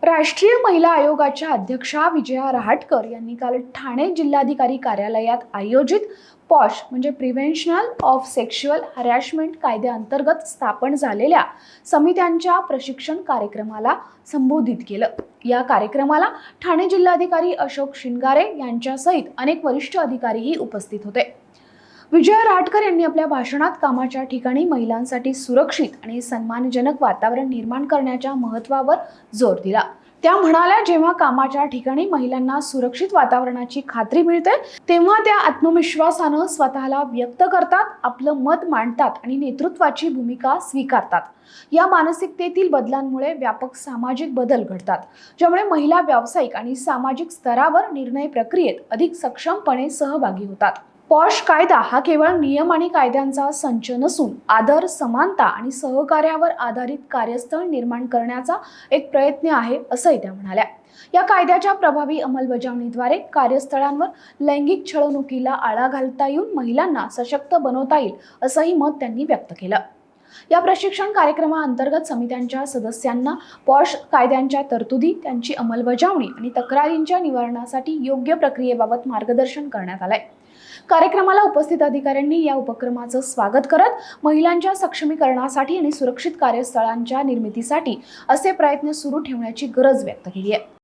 राष्ट्रीय महिला आयोगाच्या अध्यक्षा विजया रहाटकर यांनी काल ठाणे जिल्हाधिकारी कार्यालयात आयोजित पॉश म्हणजे प्रिव्हेन्शन ऑफ सेक्शुअल हॅरॅसमेंट कायद्याअंतर्गत स्थापन झालेल्या समित्यांच्या प्रशिक्षण कार्यक्रमाला संबोधित केलं। या कार्यक्रमाला ठाणे जिल्हाधिकारी अशोक शिंगारे यांच्यासहित अनेक वरिष्ठ अधिकारीही उपस्थित होते। विजया रहाटकर यांनी आपल्या भाषणात कामाच्या ठिकाणी महिलांसाठी सुरक्षित आणि सन्मानजनक वातावरण निर्माण करण्याच्या महत्त्वावर जोर दिला। त्या म्हणाल्या, जेव्हा कामाच्या ठिकाणी महिलांना सुरक्षित वातावरणाची खात्री मिळते तेव्हा त्या आत्मविश्वासाने स्वतःला व्यक्त करतात, आपलं मत मांडतात आणि नेतृत्वाची भूमिका स्वीकारतात। या मानसिकतेतील बदलांमुळे व्यापक सामाजिक बदल घडतात, ज्यामुळे महिला व्यावसायिक आणि सामाजिक स्तरावर निर्णय प्रक्रियेत अधिक सक्षमपणे सहभागी होतात। पॉश कायदा हा केवळ नियम आणि कायद्यांचा संच नसून आदर, समानता आणि सहकार्यावर आधारित कार्यस्थळ निर्माण करण्याचा एक प्रयत्न आहे, असंही त्या म्हणाल्या। या कायद्याच्या प्रभावी अंमलबजावणीद्वारे कार्यस्थळांवर लैंगिक छळवणुकीला आळा घालता येऊन महिलांना सशक्त बनवता येईल, असंही मत त्यांनी व्यक्त केलं। या प्रशिक्षण कार्यक्रमाअंतर्गत समित्यांच्या सदस्यांना पॉश कायद्यांच्या तरतुदी, त्यांची अंमलबजावणी आणि तक्रारींच्या निवारणासाठी योग्य प्रक्रियेबाबत मार्गदर्शन करण्यात आलंय। कार्यक्रमाला उपस्थित अधिकाऱ्यांनी या उपक्रमाचं स्वागत करत महिलांच्या सक्षमीकरणासाठी आणि सुरक्षित कार्यस्थळांच्या निर्मितीसाठी असे प्रयत्न सुरू ठेवण्याची गरज व्यक्त केली आहे।